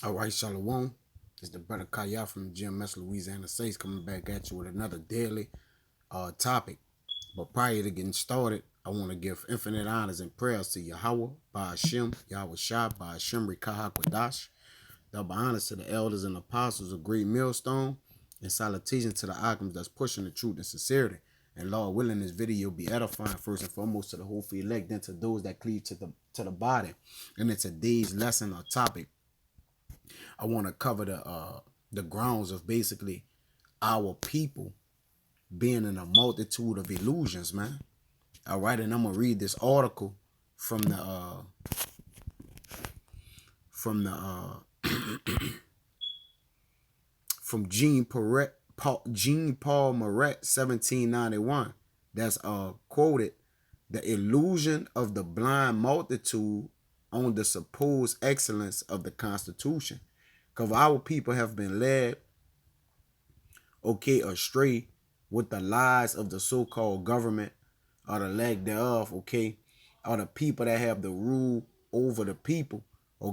All right, Shalom. It's the brother Kaya from GMS Louisiana Saints coming back at you with another daily topic. But prior to getting started, I want to give infinite honors and prayers to Yahweh, Ba'ashem, Yahweh Shah, Ba'ashem, Rikah Kwadash. Double honors to the elders and apostles of Great Millstone, and salutations to the Akims that's pushing the truth and sincerity. And Lord willing, this video will be edifying first and foremost to the whole elect, then to those that cleave to the body. And in today's lesson or topic, I want to cover the grounds of basically our people being in a multitude of illusions, man. All right, and I'm gonna read this article from the from Jean Paul Maret 1791. That's quoted: the illusion of the blind multitude on the supposed excellence of the Constitution. Because our people have been led, astray with the lies of the so-called government or the lack thereof, or the people that have the rule over the people,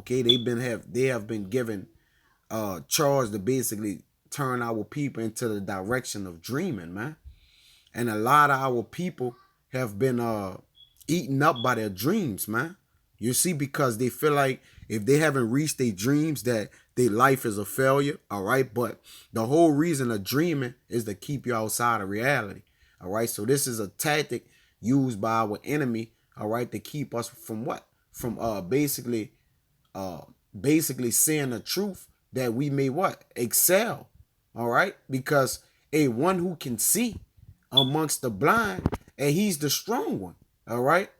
they have been given charge to basically turn our people into the direction of dreaming, man. And a lot of our people have been eaten up by their dreams, man. You see, because they feel like if they haven't reached their dreams, that their life is a failure, all right? But the whole reason of dreaming is to keep you outside of reality, all right? So this is a tactic used by our enemy, all right, to keep us from what? From basically seeing the truth that we may what? Excel, all right? Because a one who can see amongst the blind, and he's the strong one, all right?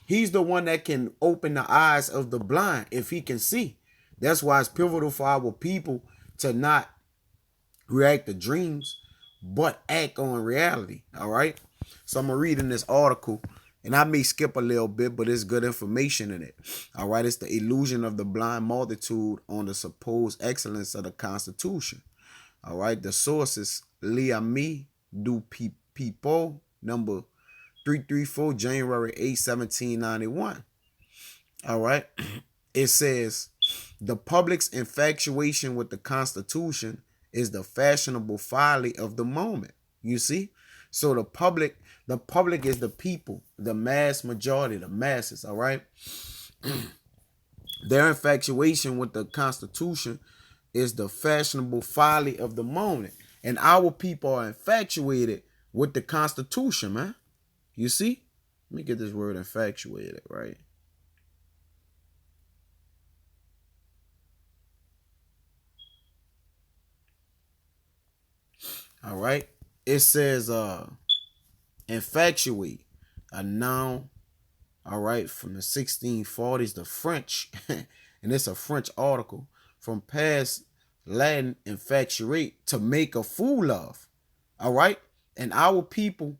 He's the one that can open the eyes of the blind if he can see. That's why it's pivotal for our people to not react to dreams, but act on reality, all right? So I'm going to read in this article, and I may skip a little bit, but it's good information in it, all right? It's the illusion of the blind multitude on the supposed excellence of the Constitution, all right? The source is L'Ami du People, number 334, January 8, 1791. All right. It says, the public's infatuation with the Constitution is the fashionable folly of the moment. You see? So the public is the people, the mass majority, the masses, all right? Their infatuation with the Constitution is the fashionable folly of the moment. And our people are infatuated with the Constitution, man. You see? Let me get this word infatuated, right? All right. It says infatuate, a noun, all right, from the 1640s, the French, and it's a French article, from past Latin infatuate, to make a fool of, all right? And our people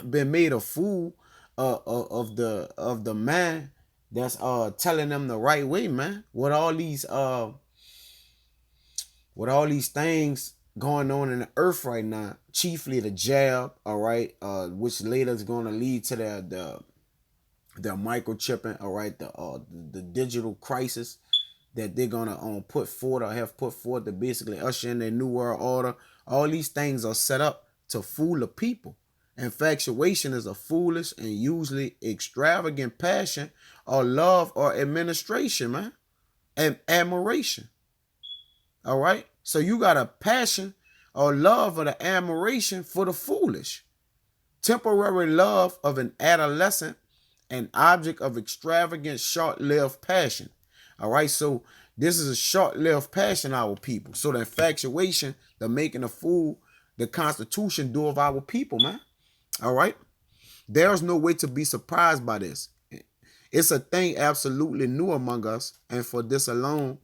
been made a fool of the man that's telling them the right way, man. With all these things going on in the earth right now, chiefly the jab, all right, which later is going to lead to the microchipping, all right, the digital crisis that they're gonna put forward or have put forward to basically usher in their new world order. All these things are set up to fool the people. Infatuation is a foolish and usually extravagant passion or love or administration, man, and admiration. All right. So you got a passion or love or the admiration for the foolish. Temporary love of an adolescent, an object of extravagant, short-lived passion. All right. So this is a short-lived passion, our people. So the infatuation, the making a fool, the Constitution do of our people, man. All right. There's no way to be surprised by this. It's a thing absolutely new among us. And for this alone,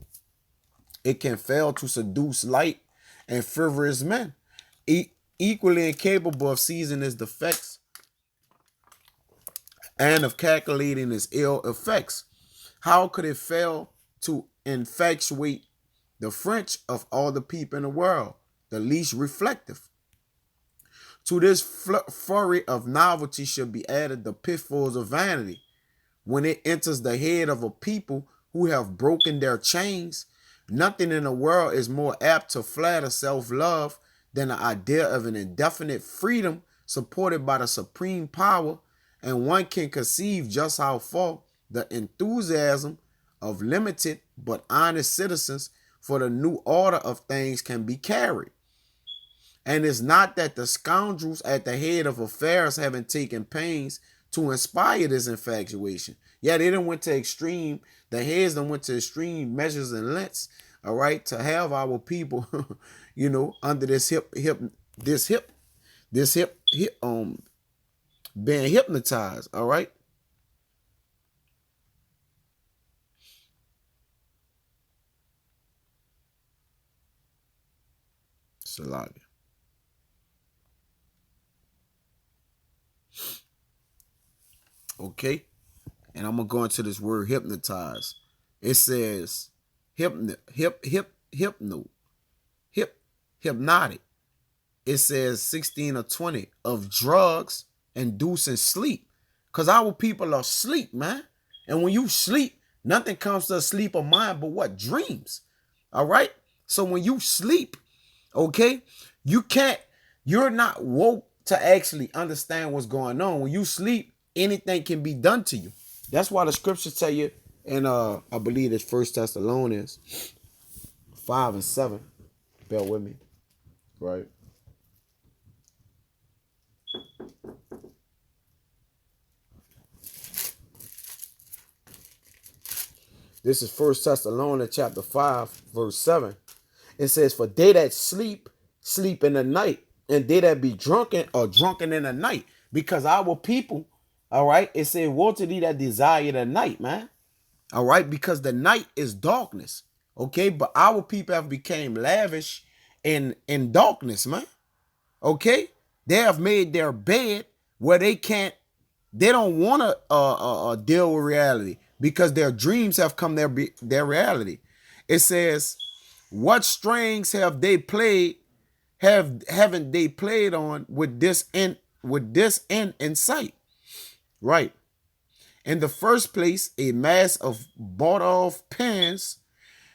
it can fail to seduce light and frivolous men, equally incapable of seizing its defects and of calculating its ill effects. How could it fail to infatuate the French of all the people in the world, the least reflective? To this flurry of novelty should be added the pitfalls of vanity. When it enters the head of a people who have broken their chains, Nothing in the world is more apt to flatter self-love than the idea of an indefinite freedom supported by the supreme power, and one can conceive just how far the enthusiasm of limited but honest citizens for the new order of things can be carried. And it's not that the scoundrels at the head of affairs haven't taken pains to inspire this infatuation. Yeah, they done went to extreme, the heads done went to extreme measures and lengths, all right, to have our people, under this being hypnotized, all right? Salaga. Okay? And I'm gonna go into this word hypnotize. It says hypnotic. It says 16 or 20 of drugs inducing sleep. Because our people are asleep, man. And when you sleep, nothing comes to a sleep of mind but what? Dreams. All right? So when you sleep, okay, you're not woke to actually understand what's going on. When you sleep, anything can be done to you. That's why the scriptures tell you, and I believe it's 1 Thessalonians 5 and 7. Bear with me. Right. This is 1 Thessalonians chapter 5, verse 7. It says, for they that sleep, sleep in the night, and they that be drunken are drunken in the night. Because our people, all right, it said, woe to thee that desire the night, man. All right, because the night is darkness. Okay, but our people have become lavish in darkness, man. Okay, they have made their bed where they don't want to deal with reality because their dreams have come their reality. It says, what strings have they played? Haven't they played on with this end in sight? Right. In the first place, a mass of bought off pens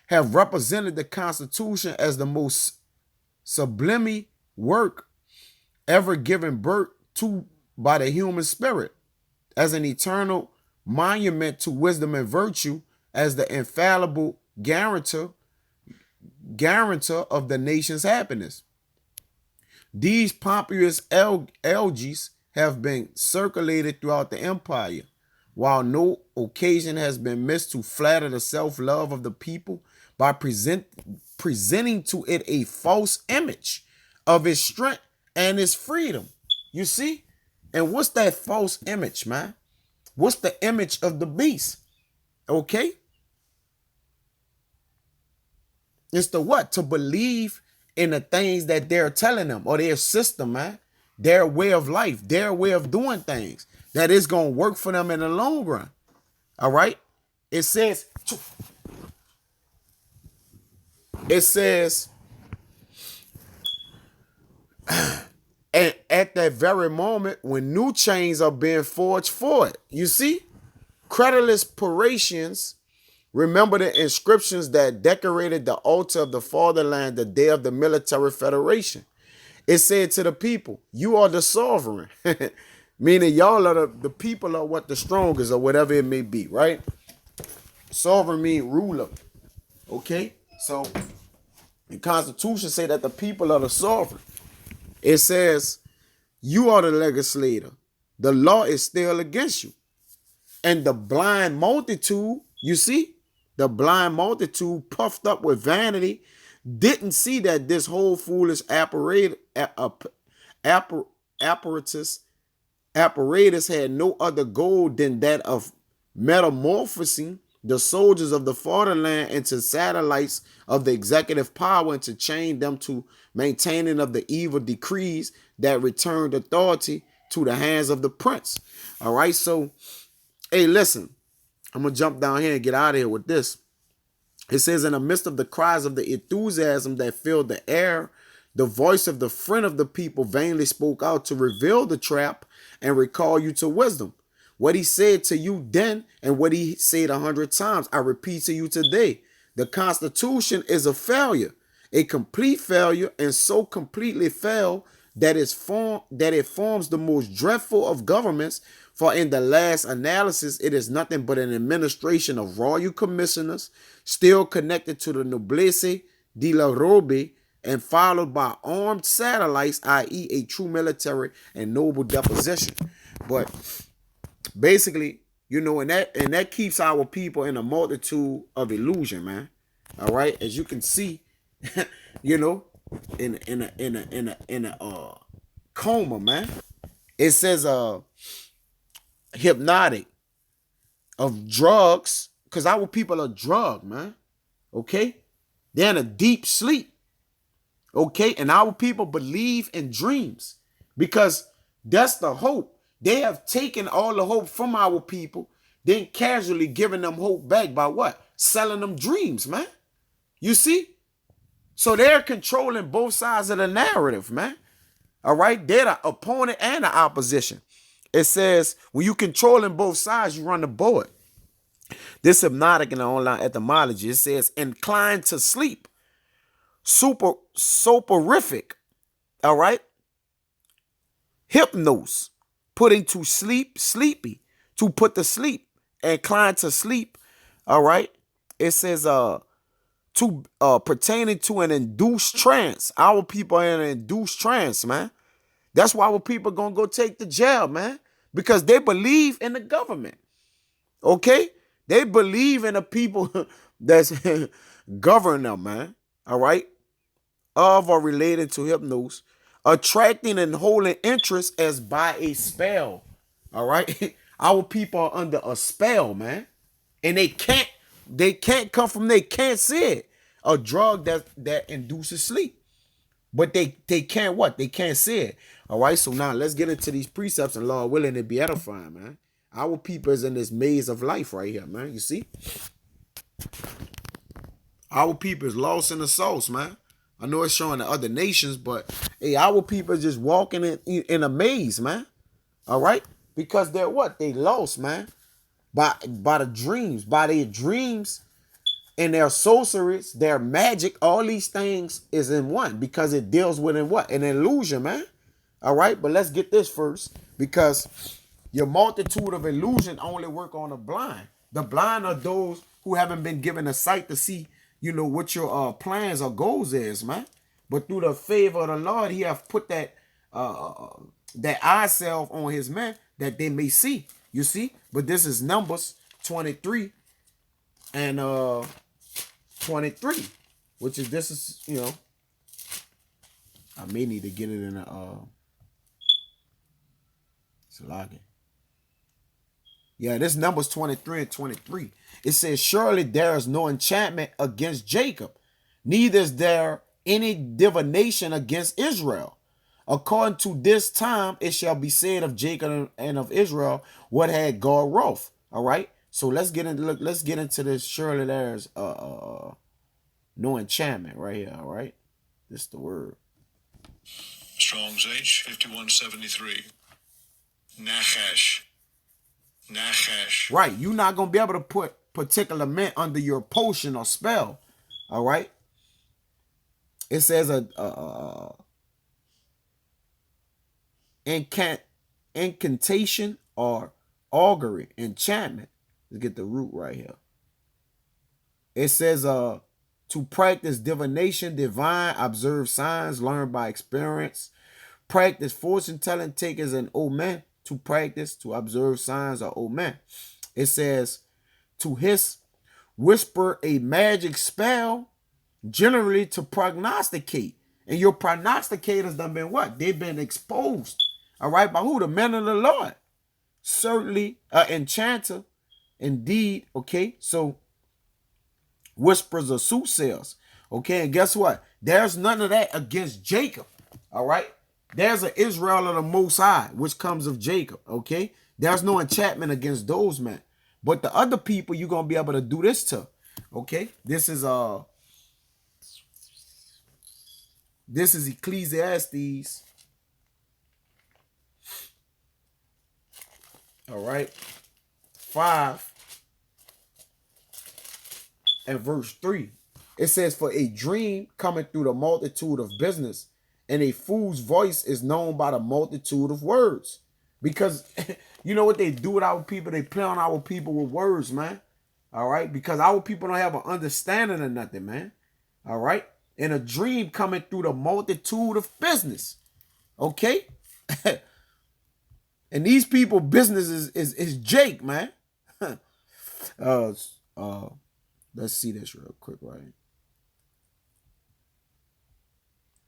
have represented the Constitution as the most sublime work ever given birth to by the human spirit, as an eternal monument to wisdom and virtue, as the infallible guarantor of the nation's happiness. These pompous elegies have been circulated throughout the empire, while no occasion has been missed to flatter the self-love of the people by presenting to it a false image of its strength and its freedom. You see? And what's that false image, man? What's the image of the beast? Okay? It's the what? To believe in the things that they're telling them, or their system, man. Their way of life, their way of doing things, that is going to work for them in the long run. All right? It says, and at that very moment when new chains are being forged for it, you see, credulous Parisians remember the inscriptions that decorated the altar of the fatherland the day of the military federation. It said to the people, you are the sovereign, meaning y'all are the people are what the strongest or whatever it may be, right? Sovereign means ruler, okay? So the Constitution say that the people are the sovereign. It says, you are the legislator. The law is still against you. And the blind multitude, you see, the blind multitude puffed up with vanity didn't see that this whole foolish apparatus had no other goal than that of metamorphosing the soldiers of the fatherland into satellites of the executive power and to chain them to maintaining of the evil decrees that returned authority to the hands of the prince. All right, so, hey, listen, I'm going to jump down here and get out of here with this. It says, in the midst of the cries of the enthusiasm that filled the air, the voice of the friend of the people vainly spoke out to reveal the trap and recall you to wisdom. What he said to you then and what he said 100 times, I repeat to you today. The Constitution is a failure, a complete failure, and so completely failed that it forms the most dreadful of governments. For in the last analysis, it is nothing but an administration of royal commissioners, still connected to the noblesse de la robe, and followed by armed satellites, i.e., a true military and noble deposition. But basically, and that keeps our people in a multitude of illusion, man. All right, as you can see, in a coma, man. It says hypnotic of drugs, because our people are drugged, man. Okay, they're in a deep sleep. Okay, and our people believe in dreams because that's the hope. They have taken all the hope from our people, then casually giving them hope back by what? Selling them dreams, man. You see? So they're controlling both sides of the narrative, man. All right? They're the opponent and the opposition. It says, when you controlling both sides, you run the board. This hypnotic in the online etymology, it says, inclined to sleep. Soporific. All right? Hypnos. Putting to sleep, sleepy, to put to sleep, inclined to sleep. All right. It says pertaining to an induced trance. Our people are in an induced trance, man. That's why our people gonna go take the jail, man, because they believe in the government. Okay, they believe in the people that's govern them, man. All right, of or related to hypnos. Attracting and holding interest as by a spell. All right. Our people are under a spell, man. And they can't come from, they can't see it. A drug that induces sleep. But they can't what? They can't see it. All right. So now let's get into these precepts, and Lord willing, it be edifying, man. Our people is in this maze of life right here, man. You see? Our people is lost in the sauce, man. I know it's showing the other nations, but hey, our people is just walking in a maze, man. All right? Because they're what? They lost, man. By the dreams. By their dreams and their sorceries, their magic, all these things is in one because it deals with what? An illusion, man. All right? But let's get this first, because your multitude of illusion only work on the blind. The blind are those who haven't been given a sight to see what your plans or goals is, man. But through the favor of the Lord, he have put that eye salve on his men that they may see. You see? But this is Numbers 23 and 23, which is, this is, I may need to get it in a it's login. Yeah, this Numbers 23 and 23. It says, surely there is no enchantment against Jacob, neither is there any divination against Israel. According to this time, it shall be said of Jacob and of Israel, what had God wrought. All right. So let's get into this. Surely there's no enchantment right here. All right. This is the word. Strong's H 5173. Nachash. Right. You're not going to be able to put particular mint under your potion or spell. All right. It says incantation or augury, enchantment. Let's get the root right here. It says to practice divination, divine, observe signs, learn by experience, practice fortune telling, take as an omen, to practice, to observe signs or omen. It says to hiss, whisper a magic spell, generally to prognosticate. And your prognosticators done been what? They've been exposed. All right, by who? The men of the Lord. Certainly an enchanter. Indeed, okay? So, whispers of soothsayers. Okay, and guess what? There's none of that against Jacob. All right? There's an Israel of the Most High, which comes of Jacob. Okay? There's no enchantment against those men. But the other people, you're going to be able to do this to. Okay? This is Ecclesiastes. All right. 5 and verse 3. It says, for a dream cometh through the multitude of business, and a fool's voice is known by the multitude of words. Because you know what they do with our people? They play on our people with words, man. All right? Because our people don't have an understanding of nothing, man. All right? And a dream coming through the multitude of business. Okay? And these people business is Jake, man. Let's see this real quick, right?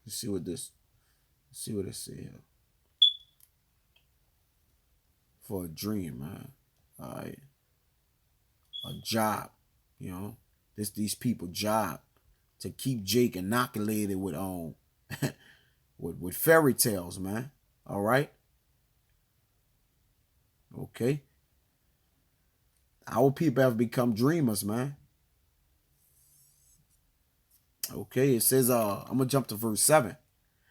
Let's see what it says here. For a dream, man. All right. A job, you know. These people job to keep Jake inoculated with with fairy tales, man. All right. Okay. Our people have become dreamers, man. Okay, it says, I'm gonna jump to verse 7.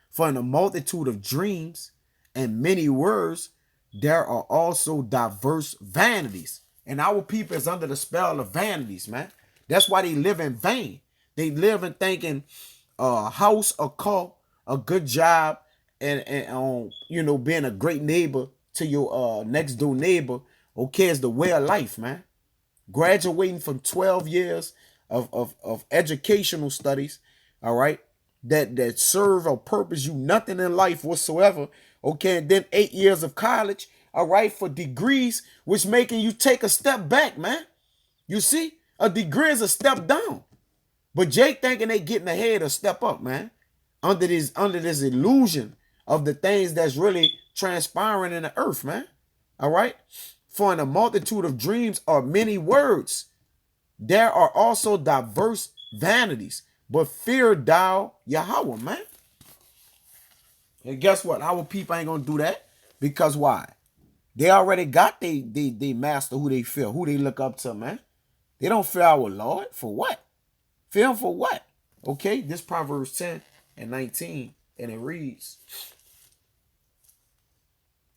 For in a multitude of dreams and many words, there are also diverse vanities. And our people is under the spell of vanities, man. That's why they live in vain. They live in thinking a house, a car, a good job, and you know, being a great neighbor to your next door neighbor, okay, is the way of life, man. Graduating from 12 years of educational studies, all right, that serve or purpose you nothing in life whatsoever, okay, and then 8 years of college, all right, for degrees, which making you take a step back, man. You see, a degree is a step down, but Jake thinking they getting ahead a step up, man, under this illusion of the things that's really transpiring in the earth, man. All right. For in a multitude of dreams are many words. There are also diverse vanities. But fear thou Yahweh, man. And guess what? Our people ain't going to do that. Because why? They already got they master who they fear, who they look up to, man. They don't fear our Lord. For what? Fear him for what? Okay, this Proverbs 10 and 19. And it reads,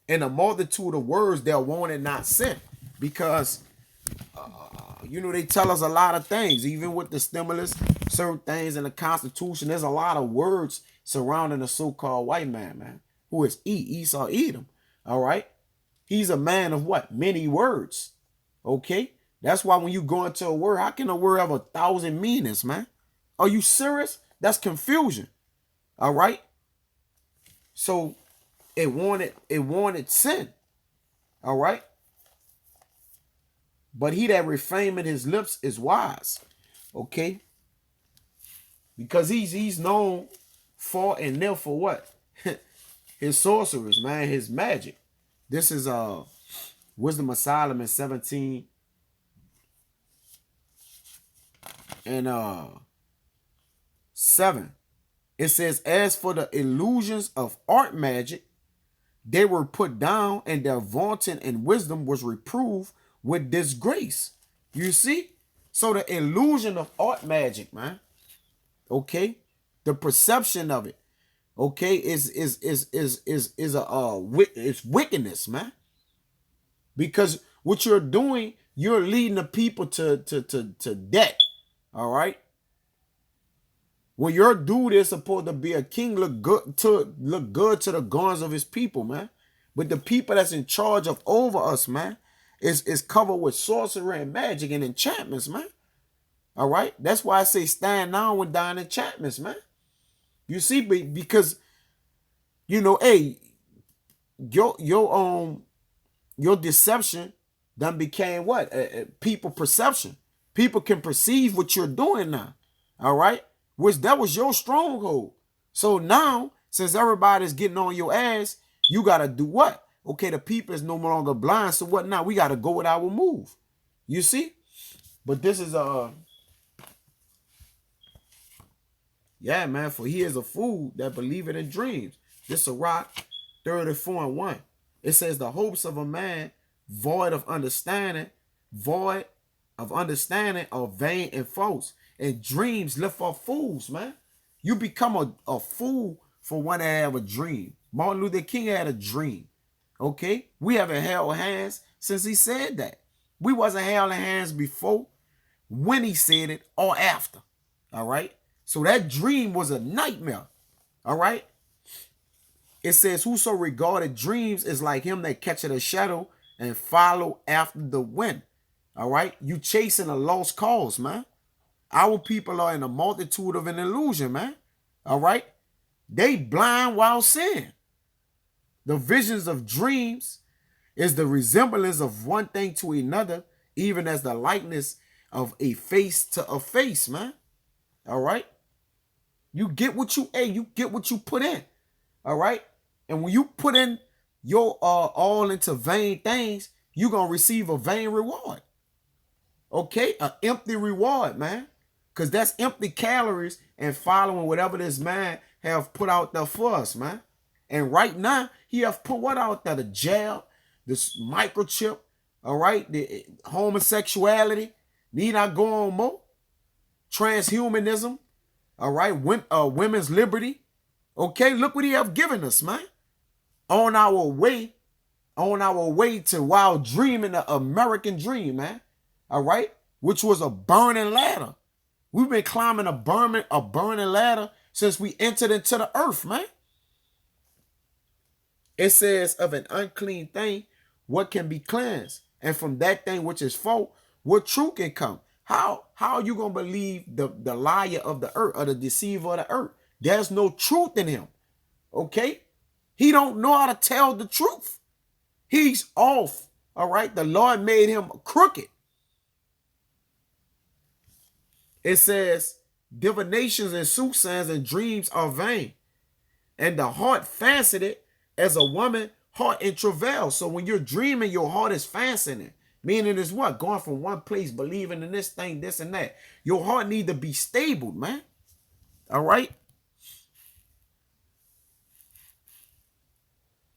in a multitude of words, they're wanted, not sent. Because, you know, they tell us a lot of things. Even with the stimulus, certain things in the Constitution, there's a lot of words surrounding the so-called white man, who is Esau Edom. All right? He's a man of what? Many words. Okay? That's why when you go into a word, how can a word have 1,000 meanings, man? Are you serious? That's confusion. All right? So it wanted sin. All right? But he that reframeth his lips is wise. Okay? Because he's known for and known for what? His sorceries, man, his magic. This is Wisdom of Solomon 17 and 7. It says, as for the illusions of art magic, they were put down, and their vaunting and wisdom was reproved with disgrace. You see? So the illusion of art magic, man. Okay? The perception of it, okay, is wickedness, man. Because what you're doing, you're leading the people to debt. All right? When your dude is supposed to be a king, look good to the guns of his people, man. But the people that's in charge of over us, man, is covered with sorcery and magic and enchantments, man. All right? That's why I say stand now with dying enchantments, man. You see, because, you know, hey, your deception done became what? People perception. People can perceive what you're doing now. All right? Which that was your stronghold. So now, since everybody's getting on your ass, you got to do what? Okay, the people is no longer blind. So what now? We got to go with our move. You see? But this is yeah, man, for he is a fool that believeth in dreams. This Sirach 34 and 1. It says the hopes of a man void of understanding are vain and false. And dreams lift up fools, man. You become a fool for when they have a dream. Martin Luther King had a dream. Okay? We haven't held hands since he said that. We wasn't holding hands before. when he said it or after. All right. So that dream was a nightmare. All right. It says, whoso regarded dreams is like him that catcheth a shadow and follow after the wind. All right. You chasing a lost cause, man. Our people are in a multitude of an illusion, man. All right. They blind while seeing. The visions of dreams is the resemblance of one thing to another, even as the likeness of a face to a face, man. All right. You get what you put in. All right. And when you put in your all into vain things, you're going to receive a vain reward. Okay. An empty reward, man. Because that's empty calories and following whatever this man have put out there for us, man. And right now, he have put what out there? The jab, this microchip, all right? The homosexuality. Need I go on more? Transhumanism, all right? Women's liberty. Okay, look what he have given us, man. On our way to while dreaming the American dream, man. All right? Which was a burning ladder. We've been climbing a burning ladder since we entered into the earth, man. It says of an unclean thing, what can be cleansed? And from that thing which is false, what truth can come? How are you going to believe the liar of the earth or the deceiver of the earth? There's no truth in him. Okay? He don't know how to tell the truth. He's off. All right? The Lord made him crooked. It says, divinations and soothsayings and dreams are vain. And the heart fancied it as a woman heart in travail. So when you're dreaming, your heart is fastening. Meaning is what? Going from one place, believing in this thing, this and that. Your heart need to be stable, man. All right?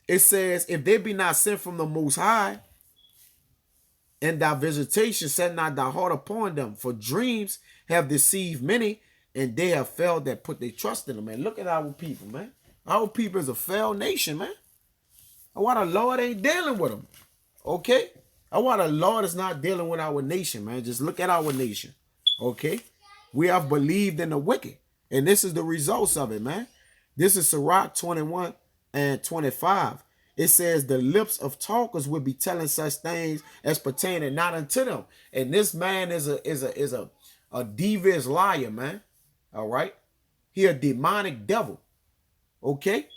It says, if they be not sent from the Most High, and thy visitation set not thy heart upon them. For dreams have deceived many, and they have failed that put their trust in them. Man, look at our people, man. Our people is a failed nation, man. I want the Lord ain't dealing with them. Okay? I want the Lord is not dealing with our nation, man. Just look at our nation. Okay? We have believed in the wicked. And this is the results of it, man. This is Sirach 21 and 25. It says the lips of talkers will be telling such things as pertaining not unto them. And this man is a devious liar, man. All right? He a demonic devil. Okay?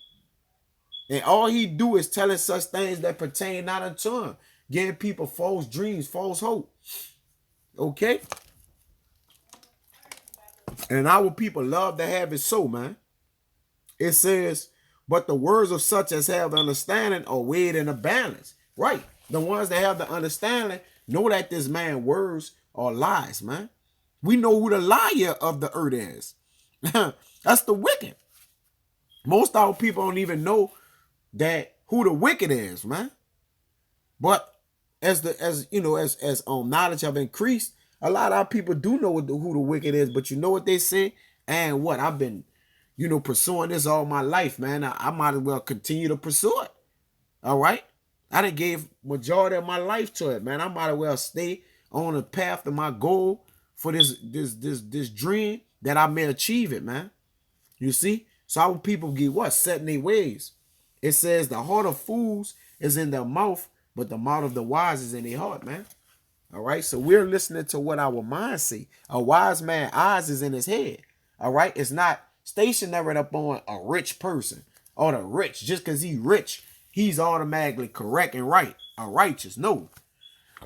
And all he do is telling such things that pertain not unto him. Giving people false dreams, false hope. Okay? And our people love to have it so, man. It says, but the words of such as have understanding are weighed in a balance. Right. The ones that have the understanding know that this man's words are lies, man. We know who the liar of the earth is. That's the wicked. Most of our people don't even know that who the wicked is, man. But as knowledge have increased, a lot of our people do know who the wicked is. But you know what they say? And what? I've been, pursuing this all my life, man. I might as well continue to pursue it. All right? I done gave majority of my life to it, man. I might as well stay on the path to my goal for this dream that I may achieve it, man. You see? So our people get what? Set in their ways. It says the heart of fools is in their mouth, but the mouth of the wise is in their heart, man. All right? So we're listening to what our minds see. A wise man's eyes is in his head. All right? It's not stationary up on a rich person or the rich. Just because he's rich, he's automatically correct and right or righteous. No.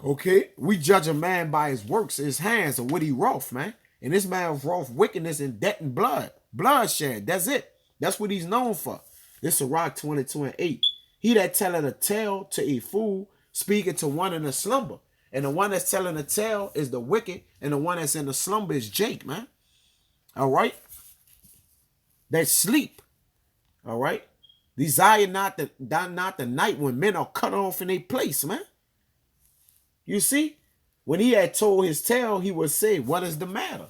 Okay? We judge a man by his works, his hands, or what he wrought, man. And this man wrought wickedness and debt and blood. Bloodshed. That's it. That's what he's known for. This is Sirach 22 and 8. He that telleth a tale to a fool, speaking to one in a slumber. And the one that's telling a tale is the wicked, and the one that's in the slumber is Jake, man. All right? That sleep. All right? Desire not the night when men are cut off in their place, man. You see? When he had told his tale, he would say, what is the matter?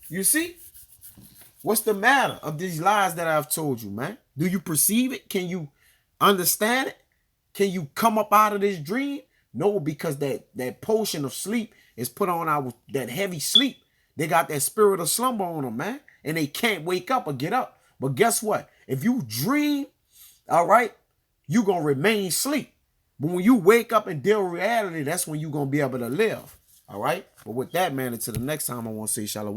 You see? What's the matter of these lies that I've told you, man? Do you perceive it? Can you understand it? Can you come up out of this dream? No, because that potion of sleep is put on that heavy sleep. They got that spirit of slumber on them, man. And they can't wake up or get up. But guess what? If you dream, all right, you going to remain asleep. But when you wake up and deal with reality, that's when you're going to be able to live. All right? But with that, man, until the next time, I want to say shalom.